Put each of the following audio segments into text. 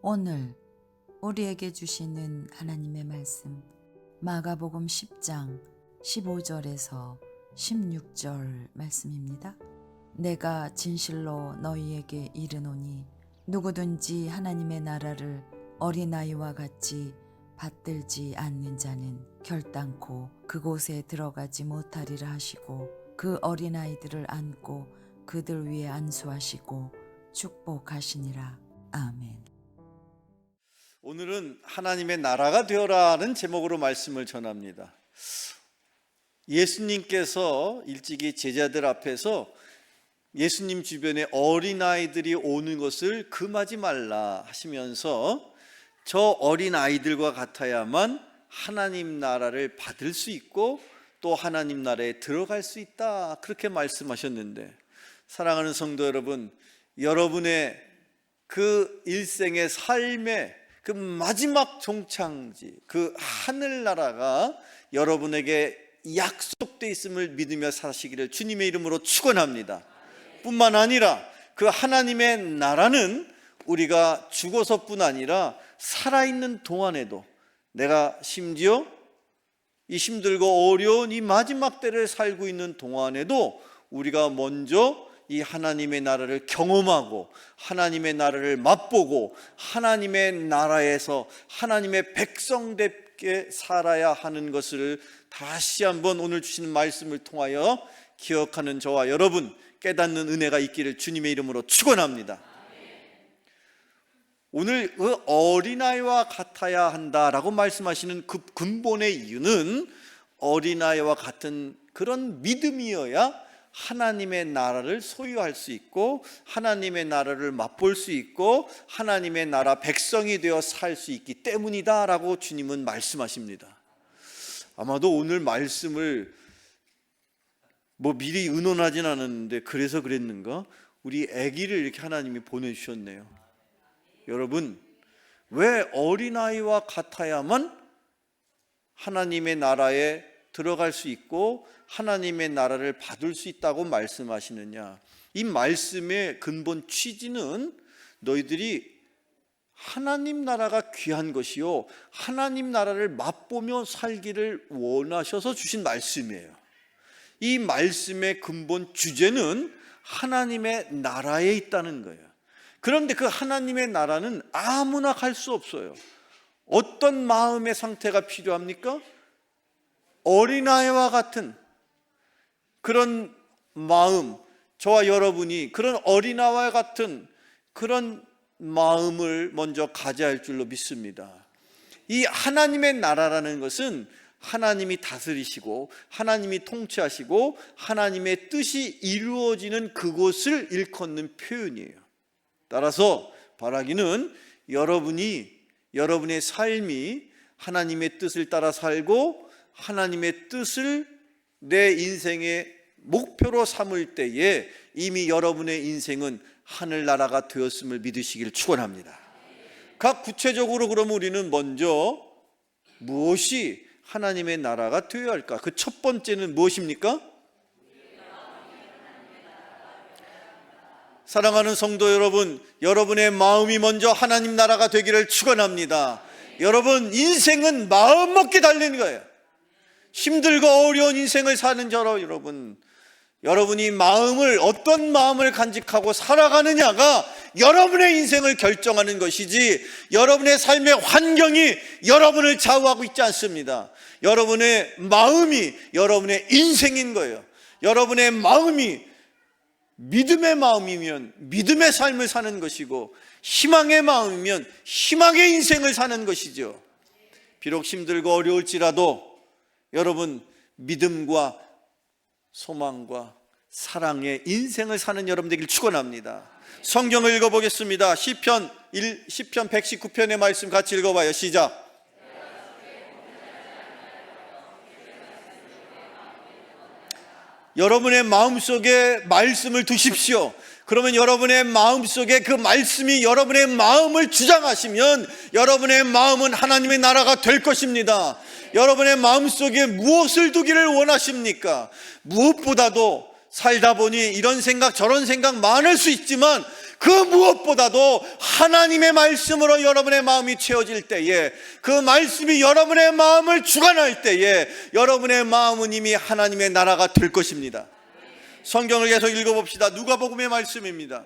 오늘 우리에게 주시는 하나님의 말씀 마가복음 10장 15절에서 16절 말씀입니다. 내가 진실로 너희에게 이르노니 누구든지 하나님의 나라를 어린아이와 같이 받들지 않는 자는 결단코 그곳에 들어가지 못하리라 하시고 그 어린아이들을 안고 그들 위에 안수하시고 축복하시니라. 아멘. 오늘은 하나님의 나라가 되어라는 제목으로 말씀을 전합니다. 예수님께서 일찍이 제자들 앞에서 예수님 주변에 어린아이들이 오는 것을 금하지 말라 하시면서 저 어린아이들과 같아야만 하나님 나라를 받을 수 있고 또 하나님 나라에 들어갈 수 있다, 그렇게 말씀하셨는데, 사랑하는 성도 여러분, 여러분의 그 일생의 삶의 그 마지막 종착지, 그 하늘나라가 여러분에게 약속되어 있음을 믿으며 사시기를 주님의 이름으로 축원합니다. 뿐만 아니라 그 하나님의 나라는 우리가 죽어서뿐 아니라 살아있는 동안에도, 내가 심지어 이 힘들고 어려운 이 마지막 때를 살고 있는 동안에도 우리가 먼저 이 하나님의 나라를 경험하고 하나님의 나라를 맛보고 하나님의 나라에서 하나님의 백성답게 살아야 하는 것을 다시 한번 오늘 주시는 말씀을 통하여 기억하는 저와 여러분, 깨닫는 은혜가 있기를 주님의 이름으로 축원합니다. 오늘 그 어린아이와 같아야 한다라고 말씀하시는 그 근본의 이유는 어린아이와 같은 그런 믿음이어야 하나님의 나라를 소유할 수 있고 하나님의 나라를 맛볼 수 있고 하나님의 나라 백성이 되어 살 수 있기 때문이다라고 주님은 말씀하십니다. 아마도 오늘 말씀을 미리 의논하진 않았는데 그래서 그랬는가? 우리 아기를 이렇게 하나님이 보내주셨네요. 여러분, 왜 어린아이와 같아야만 하나님의 나라에 들어갈 수 있고 하나님의 나라를 받을 수 있다고 말씀하시느냐? 이 말씀의 근본 취지는 너희들이 하나님 나라가 귀한 것이요 하나님 나라를 맛보며 살기를 원하셔서 주신 말씀이에요. 이 말씀의 근본 주제는 하나님의 나라에 있다는 거예요. 그런데 그 하나님의 나라는 아무나 갈 수 없어요. 어떤 마음의 상태가 필요합니까? 어린아이와 같은 그런 마음, 저와 여러분이 그런 어린아이와 같은 그런 마음을 먼저 가져야 할 줄로 믿습니다. 이 하나님의 나라라는 것은 하나님이 다스리시고 하나님이 통치하시고 하나님의 뜻이 이루어지는 그곳을 일컫는 표현이에요. 따라서 바라기는 여러분의 삶이 하나님의 뜻을 따라 살고 하나님의 뜻을 내 인생의 목표로 삼을 때에 이미 여러분의 인생은 하늘나라가 되었음을 믿으시기를 축원합니다. 각 구체적으로 그러면 우리는 먼저 무엇이 하나님의 나라가 되어야 할까? 그 첫 번째는 무엇입니까? 사랑하는 성도 여러분, 여러분의 마음이 먼저 하나님 나라가 되기를 축원합니다. 여러분, 인생은 마음 먹기 달린 거예요. 힘들고 어려운 인생을 사는 여러분이 어떤 마음을 간직하고 살아가느냐가 여러분의 인생을 결정하는 것이지 여러분의 삶의 환경이 여러분을 좌우하고 있지 않습니다. 여러분의 마음이 여러분의 인생인 거예요. 여러분의 마음이 믿음의 마음이면 믿음의 삶을 사는 것이고 희망의 마음이면 희망의 인생을 사는 것이죠. 비록 힘들고 어려울지라도 여러분, 믿음과 소망과 사랑의 인생을 사는 여러분 되길 축원합니다. 성경을 읽어보겠습니다. 시편 119편의 말씀 같이 읽어봐요. 시작. 여러분의 마음속에 말씀을 두십시오. 그러면 여러분의 마음속에 그 말씀이 여러분의 마음을 주장하시면 여러분의 마음은 하나님의 나라가 될 것입니다. 여러분의 마음속에 무엇을 두기를 원하십니까? 무엇보다도 살다 보니 이런 생각 저런 생각 많을 수 있지만 그 무엇보다도 하나님의 말씀으로 여러분의 마음이 채워질 때에, 그 말씀이 여러분의 마음을 주관할 때에 여러분의 마음은 이미 하나님의 나라가 될 것입니다. 성경을 계속 읽어봅시다. 누가복음의 말씀입니다.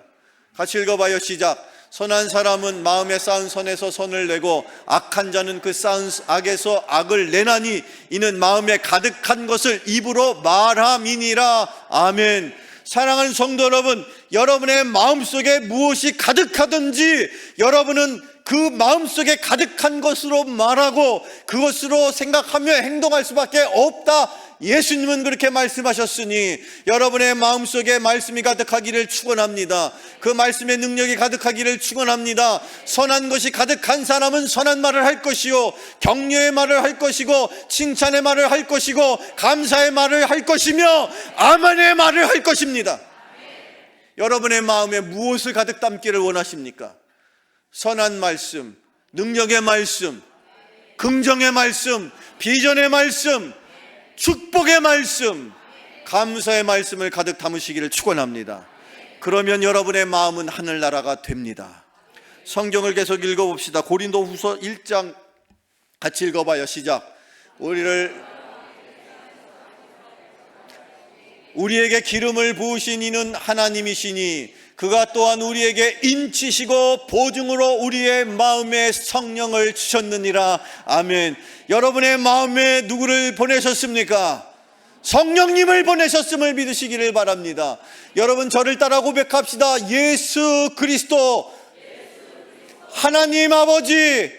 같이 읽어봐요. 시작. 선한 사람은 마음에 쌓은 선에서 선을 내고 악한 자는 그 쌓은 악에서 악을 내나니 이는 마음에 가득한 것을 입으로 말함이니라. 아멘. 사랑하는 성도 여러분, 여러분의 마음속에 무엇이 가득하든지 여러분은 그 마음속에 가득한 것으로 말하고 그것으로 생각하며 행동할 수밖에 없다. 예수님은 그렇게 말씀하셨으니 여러분의 마음속에 말씀이 가득하기를 축원합니다. 그 말씀의 능력이 가득하기를 축원합니다. 선한 것이 가득한 사람은 선한 말을 할 것이요, 격려의 말을 할 것이고, 칭찬의 말을 할 것이고, 감사의 말을 할 것이며, 아멘의 말을 할 것입니다. 여러분의 마음에 무엇을 가득 담기를 원하십니까? 선한 말씀, 능력의 말씀, 긍정의 말씀, 비전의 말씀, 축복의 말씀, 감사의 말씀을 가득 담으시기를 축원합니다. 그러면 여러분의 마음은 하늘나라가 됩니다. 성경을 계속 읽어봅시다. 고린도후서 1장 같이 읽어봐요. 시작. 우리에게 기름을 부으신 이는 하나님이시니 그가 또한 우리에게 인치시고 보증으로 우리의 마음에 성령을 주셨느니라. 아멘. 여러분의 마음에 누구를 보내셨습니까? 성령님을 보내셨음을 믿으시기를 바랍니다. 여러분, 저를 따라 고백합시다. 예수 그리스도, 하나님 아버지.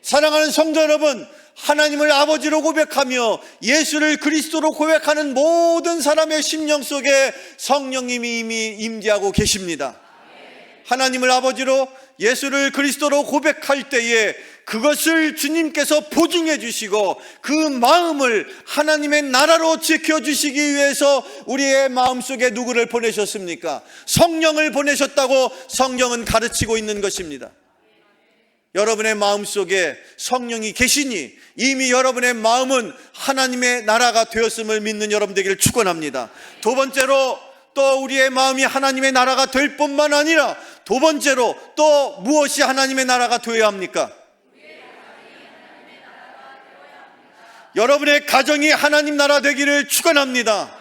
사랑하는 성도 여러분, 하나님을 아버지로 고백하며 예수를 그리스도로 고백하는 모든 사람의 심령 속에 성령님이 이미 임재하고 계십니다. 하나님을 아버지로 예수를 그리스도로 고백할 때에 그것을 주님께서 보증해 주시고 그 마음을 하나님의 나라로 지켜주시기 위해서 우리의 마음속에 누구를 보내셨습니까? 성령을 보내셨다고 성경은 가르치고 있는 것입니다. 여러분의 마음속에 성령이 계시니 이미 여러분의 마음은 하나님의 나라가 되었음을 믿는 여러분 되기를 축원합니다. 두 번째로, 또 우리의 마음이 하나님의 나라가 될 뿐만 아니라 두 번째로 또 무엇이 하나님의 나라가 되어야 합니까? 여러분의 가정이 하나님 나라 되기를 축원합니다.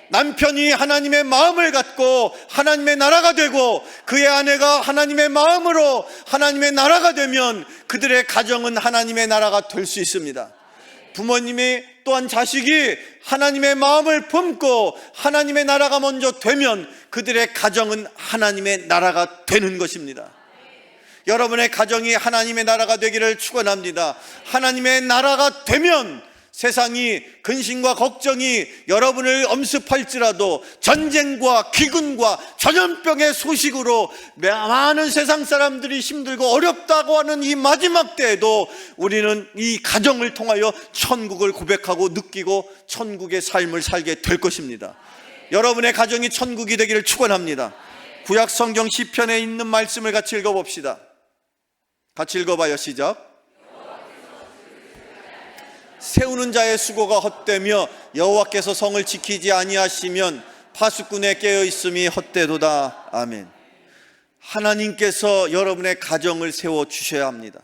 남편이 하나님의 마음을 갖고 하나님의 나라가 되고 그의 아내가 하나님의 마음으로 하나님의 나라가 되면 그들의 가정은 하나님의 나라가 될 수 있습니다. 부모님이 또한 자식이 하나님의 마음을 품고 하나님의 나라가 먼저 되면 그들의 가정은 하나님의 나라가 되는 것입니다. 여러분의 가정이 하나님의 나라가 되기를 축원합니다. 하나님의 나라가 되면 세상이 근심과 걱정이 여러분을 엄습할지라도 전쟁과 기근과 전염병의 소식으로 많은 세상 사람들이 힘들고 어렵다고 하는 이 마지막 때에도 우리는 이 가정을 통하여 천국을 고백하고 느끼고 천국의 삶을 살게 될 것입니다. 여러분의 가정이 천국이 되기를 축원합니다. 구약 성경 시편에 있는 말씀을 같이 읽어봅시다. 같이 읽어봐요. 시작. 세우는 자의 수고가 헛되며 여호와께서 성을 지키지 아니하시면 파수꾼에 깨어 있음이 헛되도다. 아멘. 하나님께서 여러분의 가정을 세워 주셔야 합니다.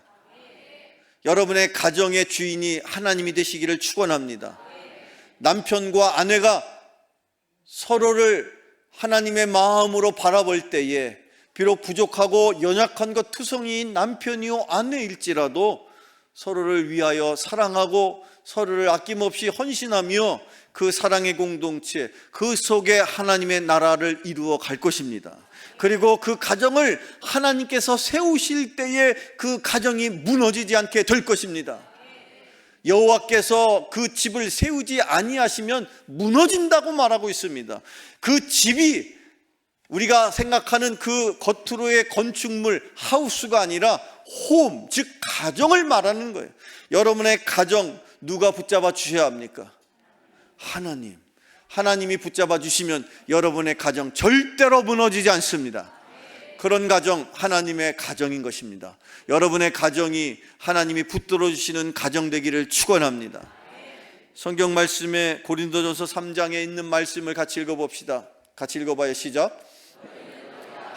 여러분의 가정의 주인이 하나님이 되시기를 축원합니다. 남편과 아내가 서로를 하나님의 마음으로 바라볼 때에 비록 부족하고 연약한 것 투성이인 남편이요 아내일지라도 서로를 위하여 사랑하고 서로를 아낌없이 헌신하며 그 사랑의 공동체, 그 속에 하나님의 나라를 이루어 갈 것입니다. 그리고 그 가정을 하나님께서 세우실 때에 그 가정이 무너지지 않게 될 것입니다. 여호와께서 그 집을 세우지 아니하시면 무너진다고 말하고 있습니다. 그 집이 우리가 생각하는 그 겉으로의 건축물, 하우스가 아니라 홈, 즉 가정을 말하는 거예요. 여러분의 가정 누가 붙잡아 주셔야 합니까? 하나님. 하나님이 붙잡아 주시면 여러분의 가정 절대로 무너지지 않습니다. 그런 가정 하나님의 가정인 것입니다. 여러분의 가정이 하나님이 붙들어 주시는 가정 되기를 축원합니다. 성경 말씀에 고린도전서 3장에 있는 말씀을 같이 읽어봅시다. 같이 읽어봐요. 시작.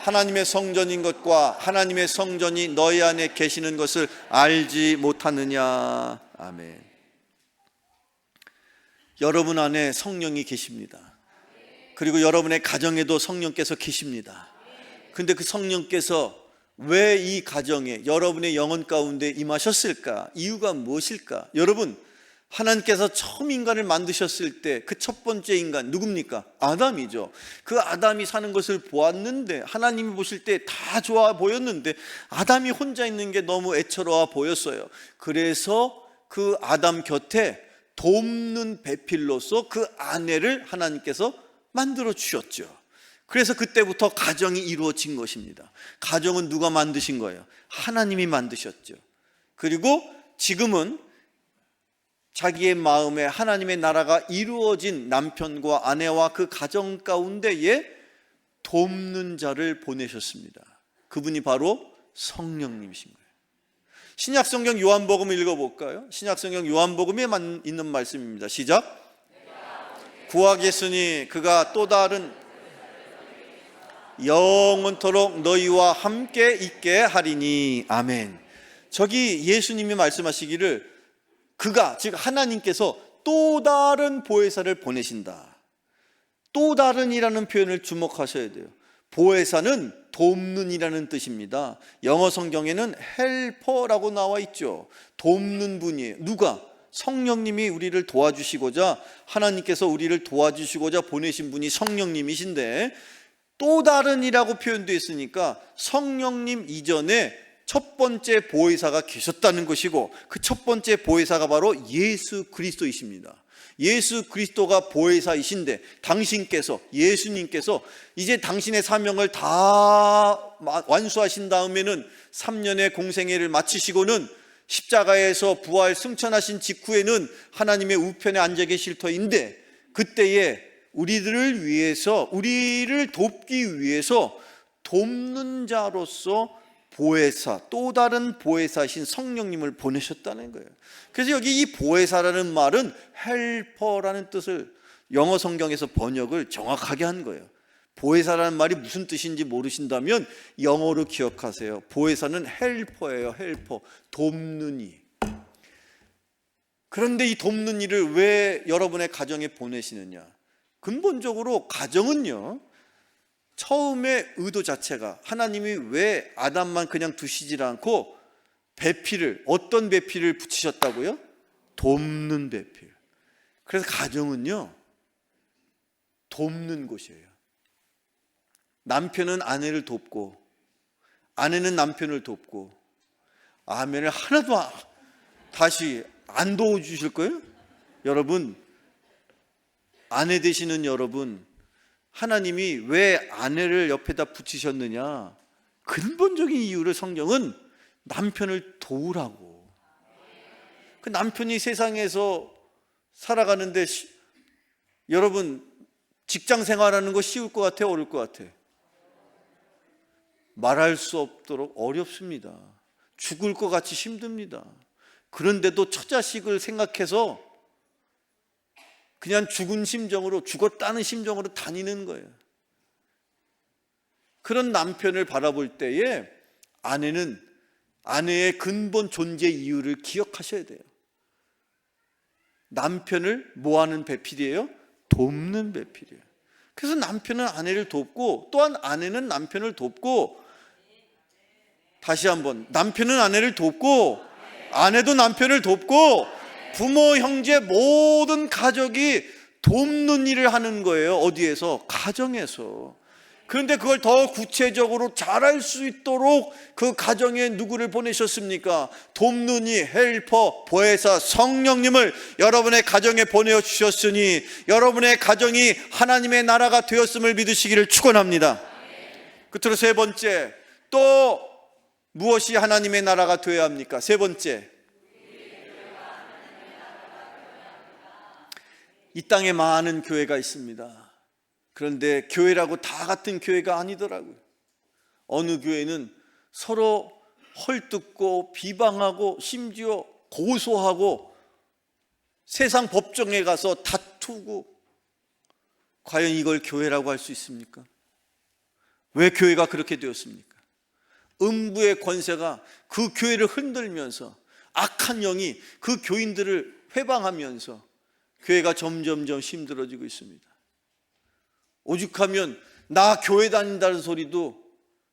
하나님의 성전인 것과 하나님의 성전이 너희 안에 계시는 것을 알지 못하느냐. 아멘. 여러분 안에 성령이 계십니다. 그리고 여러분의 가정에도 성령께서 계십니다. 근데 그 성령께서 왜 이 가정에, 여러분의 영혼 가운데 임하셨을까? 이유가 무엇일까? 여러분, 하나님께서 처음 인간을 만드셨을 때 그 첫 번째 인간 누굽니까? 아담이죠. 그 아담이 사는 것을 보았는데, 하나님이 보실 때 다 좋아 보였는데 아담이 혼자 있는 게 너무 애처로워 보였어요. 그래서 그 아담 곁에 돕는 배필로서 그 아내를 하나님께서 만들어 주셨죠. 그래서 그때부터 가정이 이루어진 것입니다. 가정은 누가 만드신 거예요? 하나님이 만드셨죠. 그리고 지금은 자기의 마음에 하나님의 나라가 이루어진 남편과 아내와 그 가정 가운데에 돕는 자를 보내셨습니다. 그분이 바로 성령님이신 거예요. 신약성경 요한복음을 읽어볼까요? 신약성경 요한복음에 있는 말씀입니다. 시작. 구하겠으니 그가 또 다른 영원토록 너희와 함께 있게 하리니. 아멘. 저기 예수님이 말씀하시기를 그가, 즉 하나님께서 또 다른 보혜사를 보내신다. 또 다른이라는 표현을 주목하셔야 돼요. 보혜사는 돕는 이라는 뜻입니다. 영어 성경에는 헬퍼라고 나와 있죠. 돕는 분이에요. 누가? 성령님이 우리를 도와주시고자, 하나님께서 우리를 도와주시고자 보내신 분이 성령님이신데, 또 다른이라고 표현되어 있으니까 성령님 이전에 첫 번째 보혜사가 계셨다는 것이고, 그 첫 번째 보혜사가 바로 예수 그리스도이십니다. 예수 그리스도가 보혜사이신데, 당신께서, 예수님께서 이제 당신의 사명을 다 완수하신 다음에는 3년의 공생애를 마치시고는 십자가에서 부활 승천하신 직후에는 하나님의 우편에 앉아 계실 터인데, 그때에 우리들을 위해서, 우리를 돕기 위해서 돕는 자로서 보혜사, 또 다른 보혜사신 성령님을 보내셨다는 거예요. 그래서 여기 이 보혜사라는 말은 헬퍼라는 뜻을 영어 성경에서 번역을 정확하게 한 거예요. 보혜사라는 말이 무슨 뜻인지 모르신다면 영어로 기억하세요. 보혜사는 헬퍼예요. 헬퍼, 돕는 이. 그런데 이 돕는 이를 왜 여러분의 가정에 보내시느냐? 근본적으로 가정은요, 처음에 의도 자체가 하나님이 왜 아담만 그냥 두시질 않고 배필을, 어떤 배필을 붙이셨다고요? 돕는 배필. 그래서 가정은요, 돕는 곳이에요. 남편은 아내를 돕고 아내는 남편을 돕고, 아멘을 하나도 다시 안 도와주실 거예요? 여러분, 아내 되시는 여러분, 하나님이 왜 아내를 옆에다 붙이셨느냐? 근본적인 이유를 성경은 남편을 도우라고. 그 남편이 세상에서 살아가는데 여러분, 직장 생활하는 거 쉬울 것 같아요? 어려울 것 같아요? 말할 수 없도록 어렵습니다. 죽을 것 같이 힘듭니다. 그런데도 처자식을 생각해서 그냥 죽은 심정으로, 죽었다는 심정으로 다니는 거예요. 그런 남편을 바라볼 때에 아내는 아내의 근본 존재 이유를 기억하셔야 돼요. 남편을 뭐하는 배필이에요? 돕는 배필이에요. 그래서 남편은 아내를 돕고, 또한 아내는 남편을 돕고, 다시 한번, 남편은 아내를 돕고 아내도 남편을 돕고, 부모, 형제, 모든 가족이 돕는 일을 하는 거예요. 어디에서? 가정에서. 그런데 그걸 더 구체적으로 잘할 수 있도록 그 가정에 누구를 보내셨습니까? 돕는 이, 헬퍼, 보혜사, 성령님을 여러분의 가정에 보내주셨으니 여러분의 가정이 하나님의 나라가 되었음을 믿으시기를 축원합니다. 끝으로 세 번째, 또 무엇이 하나님의 나라가 되어야 합니까? 세 번째, 이 땅에 많은 교회가 있습니다. 그런데 교회라고 다 같은 교회가 아니더라고요. 어느 교회는 서로 헐뜯고 비방하고 심지어 고소하고 세상 법정에 가서 다투고, 과연 이걸 교회라고 할 수 있습니까? 왜 교회가 그렇게 되었습니까? 음부의 권세가 그 교회를 흔들면서 악한 영이 그 교인들을 회방하면서 교회가 점점점 힘들어지고 있습니다. 오죽하면 나 교회 다닌다는 소리도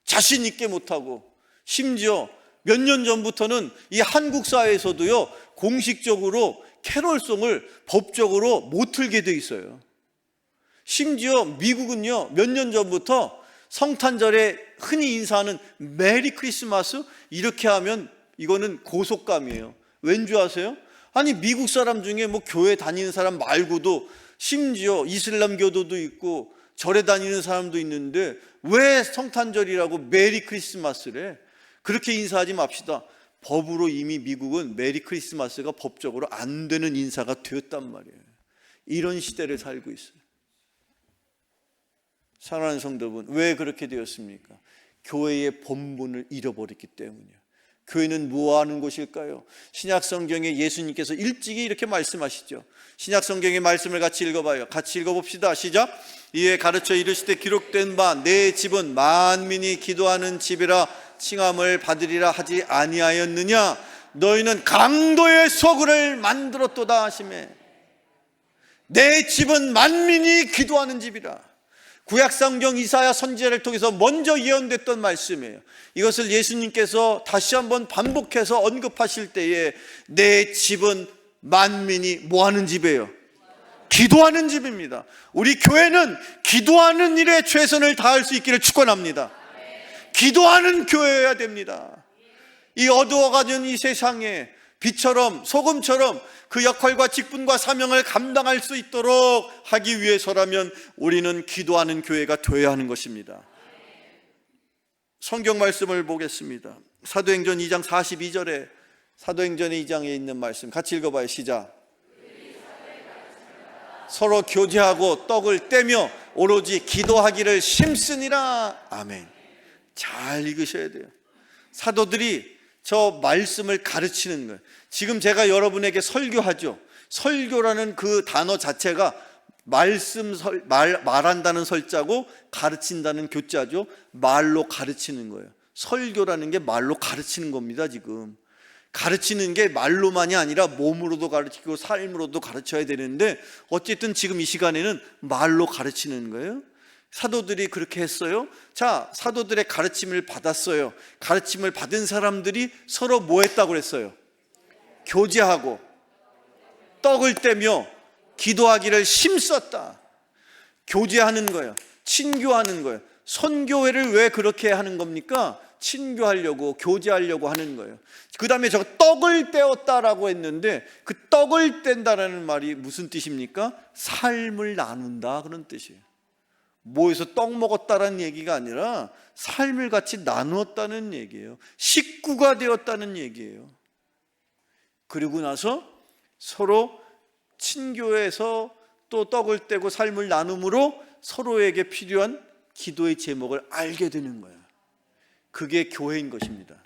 자신 있게 못하고, 심지어 몇 년 전부터는 이 한국 사회에서도요, 공식적으로 캐롤송을 법적으로 못 틀게 돼 있어요. 심지어 미국은요, 몇 년 전부터 성탄절에 흔히 인사하는 메리 크리스마스 이렇게 하면 이거는 고속감이에요. 왠지 아세요? 아니, 미국 사람 중에 뭐 교회 다니는 사람 말고도 심지어 이슬람교도도 있고 절에 다니는 사람도 있는데 왜 성탄절이라고 메리 크리스마스래? 그렇게 인사하지 맙시다. 법으로 이미 미국은 메리 크리스마스가 법적으로 안 되는 인사가 되었단 말이에요. 이런 시대를 살고 있어요. 사랑하는 성도분, 왜 그렇게 되었습니까? 교회의 본분을 잃어버렸기 때문이에요. 교회는 뭐 하는 곳일까요? 신약 성경에 예수님께서 일찍이 이렇게 말씀하시죠. 신약 성경의 말씀을 같이 읽어봐요. 같이 읽어봅시다. 시작. 이에 가르쳐 이르시되 기록된 바 내 집은 만민이 기도하는 집이라 칭함을 받으리라 하지 아니하였느냐? 너희는 강도의 소굴을 만들었도다 하시매. 내 집은 만민이 기도하는 집이라. 구약성경 이사야 선지자를 통해서 먼저 예언됐던 말씀이에요. 이것을 예수님께서 다시 한번 반복해서 언급하실 때에 내 집은 만민이 뭐하는 집이에요? 기도하는 집입니다. 우리 교회는 기도하는 일에 최선을 다할 수 있기를 축원합니다. 기도하는 교회여야 됩니다. 이 어두워가는 이 세상에 빛처럼 소금처럼 그 역할과 직분과 사명을 감당할 수 있도록 하기 위해서라면 우리는 기도하는 교회가 되어야 하는 것입니다. 성경 말씀을 보겠습니다. 사도행전 2장 42절에 사도행전의 2장에 있는 말씀 같이 읽어봐요. 시작. 서로 교제하고 떡을 떼며 오로지 기도하기를 힘쓰니라. 아멘. 잘 읽으셔야 돼요. 사도들이 저 말씀을 가르치는 거예요. 지금 제가 여러분에게 설교하죠. 설교라는 그 단어 자체가 말한다는 설자고 가르친다는 교자죠. 말로 가르치는 거예요. 설교라는 게 말로 가르치는 겁니다. 지금 가르치는 게 말로만이 아니라 몸으로도 가르치고 삶으로도 가르쳐야 되는데 어쨌든 지금 이 시간에는 말로 가르치는 거예요. 사도들이 그렇게 했어요. 자, 사도들의 가르침을 받았어요. 가르침을 받은 사람들이 서로 뭐 했다고 그랬어요? 교제하고 떡을 떼며 기도하기를 힘썼다. 교제하는 거예요. 친교하는 거예요. 선교회를 왜 그렇게 하는 겁니까? 친교하려고, 교제하려고 하는 거예요. 그 다음에 저 떡을 떼었다라고 했는데 그 떡을 뗀다라는 말이 무슨 뜻입니까? 삶을 나눈다 그런 뜻이에요. 뭐에서 떡 먹었다라는 얘기가 아니라 삶을 같이 나누었다는 얘기예요. 식구가 되었다는 얘기예요. 그리고 나서 서로 친교해서 또 떡을 떼고 삶을 나눔으로 서로에게 필요한 기도의 제목을 알게 되는 거예요. 그게 교회인 것입니다.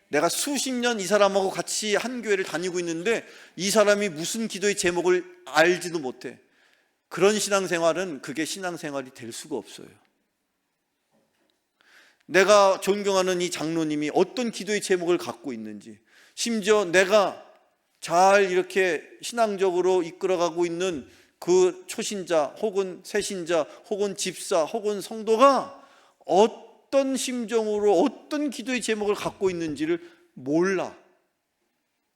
내가 수십 년 이 사람하고 같이 한 교회를 다니고 있는데 이 사람이 무슨 기도의 제목을 알지도 못해. 그런 신앙생활은 그게 신앙생활이 될 수가 없어요. 내가 존경하는 이 장로님이 어떤 기도의 제목을 갖고 있는지, 심지어 내가 잘 이렇게 신앙적으로 이끌어가고 있는 그 초신자 혹은 새신자 혹은 집사 혹은 성도가 어떤 심정으로 어떤 기도의 제목을 갖고 있는지를 몰라.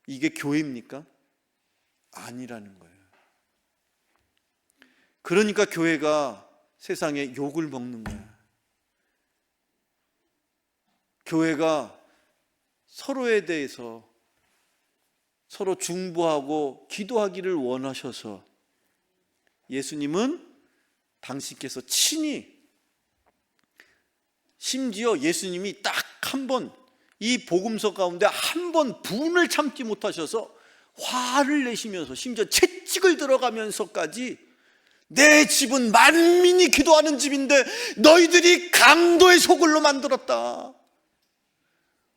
이게 교회입니까? 아니라는 거예요. 그러니까 교회가 세상에 욕을 먹는 거야. 교회가 서로에 대해서 서로 중보하고 기도하기를 원하셔서 예수님은 당신께서 친히, 심지어 예수님이 딱 한 번 이 복음서 가운데 한 번 분을 참지 못하셔서 화를 내시면서 심지어 채찍을 들어가면서까지 내 집은 만민이 기도하는 집인데 너희들이 강도의 소굴로 만들었다.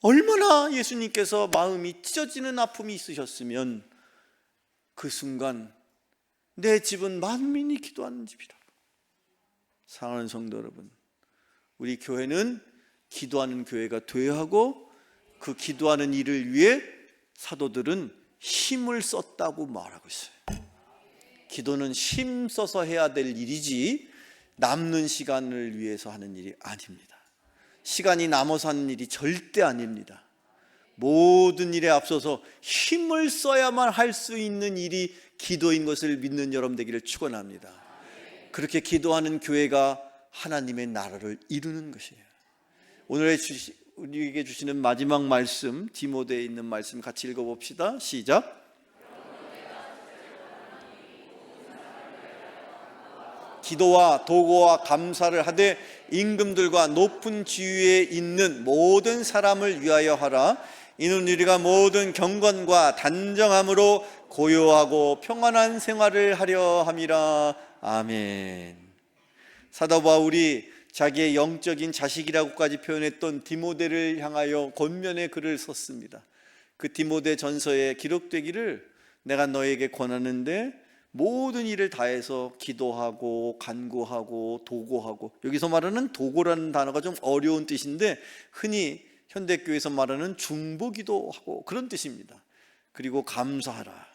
얼마나 예수님께서 마음이 찢어지는 아픔이 있으셨으면 그 순간 내 집은 만민이 기도하는 집이라. 사랑하는 성도 여러분, 우리 교회는 기도하는 교회가 되어야 하고, 그 기도하는 일을 위해 사도들은 힘을 썼다고 말하고 있어요. 기도는 힘 써서 해야 될 일이지 남는 시간을 위해서 하는 일이 아닙니다. 시간이 남아서 하는 일이 절대 아닙니다. 모든 일에 앞서서 힘을 써야만 할 수 있는 일이 기도인 것을 믿는 여러분 되기를 축원합니다. 그렇게 기도하는 교회가 하나님의 나라를 이루는 것이에요. 오늘 우리에게 주시는 마지막 말씀, 디모데에 있는 말씀 같이 읽어봅시다. 시작. 기도와 도고와 감사를 하되 임금들과 높은 지위에 있는 모든 사람을 위하여 하라. 이는 우리가 모든 경건과 단정함으로 고요하고 평안한 생활을 하려 함이라. 아멘. 사도 바울이 자기의 영적인 자식이라고까지 표현했던 디모데를 향하여 권면의 글을 썼습니다. 그 디모데 전서에 기록되기를 내가 너에게 권하는데 모든 일을 다해서 기도하고 간구하고 도고하고, 여기서 말하는 도고라는 단어가 좀 어려운 뜻인데 흔히 현대교회에서 말하는 중보기도하고 그런 뜻입니다. 그리고 감사하라.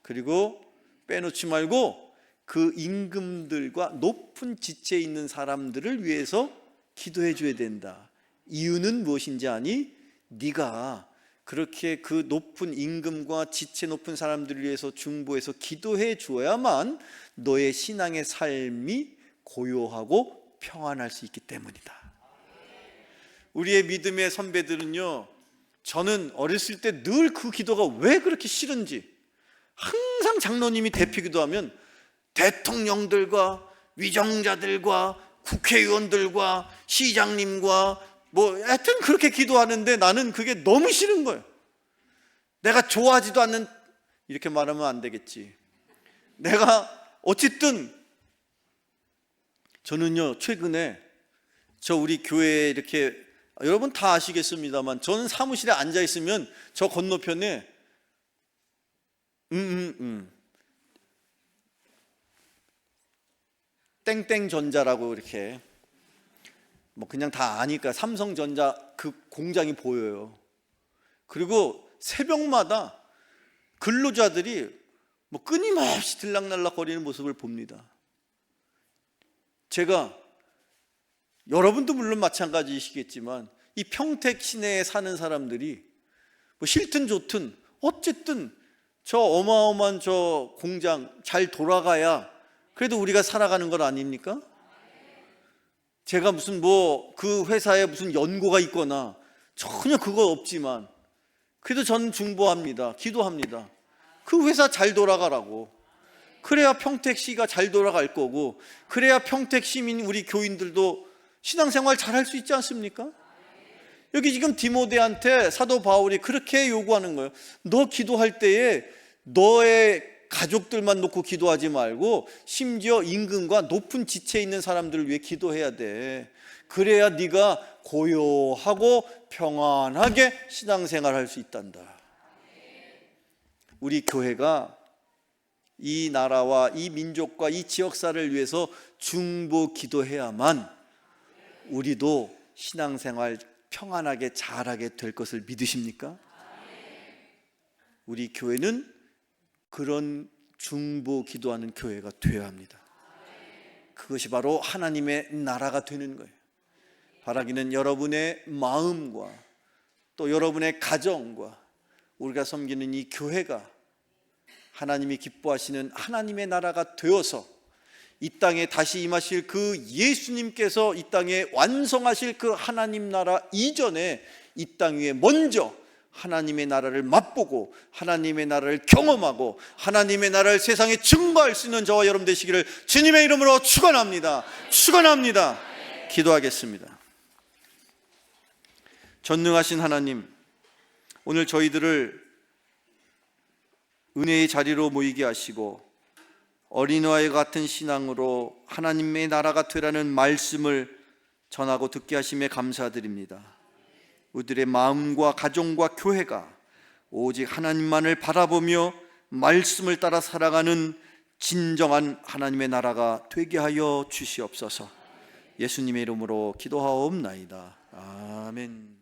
그리고 빼놓지 말고 그 임금들과 높은 지체에 있는 사람들을 위해서 기도해 줘야 된다. 이유는 무엇인지 아니? 네가 그렇게 그 높은 임금과 지체 높은 사람들을 위해서 중보해서 기도해 줘야만 너의 신앙의 삶이 고요하고 평안할 수 있기 때문이다. 우리의 믿음의 선배들은요, 저는 어렸을 때 늘 그 기도가 왜 그렇게 싫은지, 항상 장로님이 대표 기도하면 대통령들과 위정자들과 국회의원들과 시장님과 하여튼 그렇게 기도하는데 나는 그게 너무 싫은 거예요. 내가 좋아하지도 않는, 이렇게 말하면 안 되겠지. 내가 어쨌든 저는요, 최근에 우리 교회에 이렇게, 여러분 다 아시겠습니다만 저는 사무실에 앉아 있으면 저 건너편에 땡땡전자라고 이렇게 그냥 다 아니까 삼성전자 그 공장이 보여요. 그리고 새벽마다 근로자들이 끊임없이 들락날락 거리는 모습을 봅니다. 제가, 여러분도 물론 마찬가지시겠지만 이 평택 시내에 사는 사람들이 싫든 좋든 어쨌든 저 어마어마한 저 공장 잘 돌아가야 그래도 우리가 살아가는 것 아닙니까? 제가 무슨 그 회사에 무슨 연고가 있거나 전혀 그거 없지만 그래도 저는 중보합니다. 기도합니다. 그 회사 잘 돌아가라고. 그래야 평택시가 잘 돌아갈 거고, 그래야 평택 시민 우리 교인들도 신앙생활 잘할 수 있지 않습니까? 여기 지금 디모데한테 사도 바울이 그렇게 요구하는 거예요. 너 기도할 때에 너의 가족들만 놓고 기도하지 말고 심지어 임금과 높은 지체에 있는 사람들을 위해 기도해야 돼. 그래야 네가 고요하고 평안하게 신앙생활 할 수 있단다. 우리 교회가 이 나라와 이 민족과 이 지역사를 위해서 중보 기도해야만 우리도 신앙생활 평안하게 잘하게 될 것을 믿으십니까? 우리 교회는 그런 중보 기도하는 교회가 되어야 합니다. 그것이 바로 하나님의 나라가 되는 거예요. 바라기는 여러분의 마음과 또 여러분의 가정과 우리가 섬기는 이 교회가 하나님이 기뻐하시는 하나님의 나라가 되어서 이 땅에 다시 임하실 그 예수님께서 이 땅에 완성하실 그 하나님 나라 이전에 이 땅 위에 먼저 하나님의 나라를 맛보고 하나님의 나라를 경험하고 하나님의 나라를 세상에 증거할 수 있는 저와 여러분 되시기를 주님의 이름으로 축원합니다. 축원합니다. 기도하겠습니다. 전능하신 하나님, 오늘 저희들을 은혜의 자리로 모이게 하시고 어린아이 같은 신앙으로 하나님의 나라가 되라는 말씀을 전하고 듣게 하심에 감사드립니다. 우리들의 마음과 가정과 교회가 오직 하나님만을 바라보며 말씀을 따라 살아가는 진정한 하나님의 나라가 되게 하여 주시옵소서. 예수님의 이름으로 기도하옵나이다. 아멘.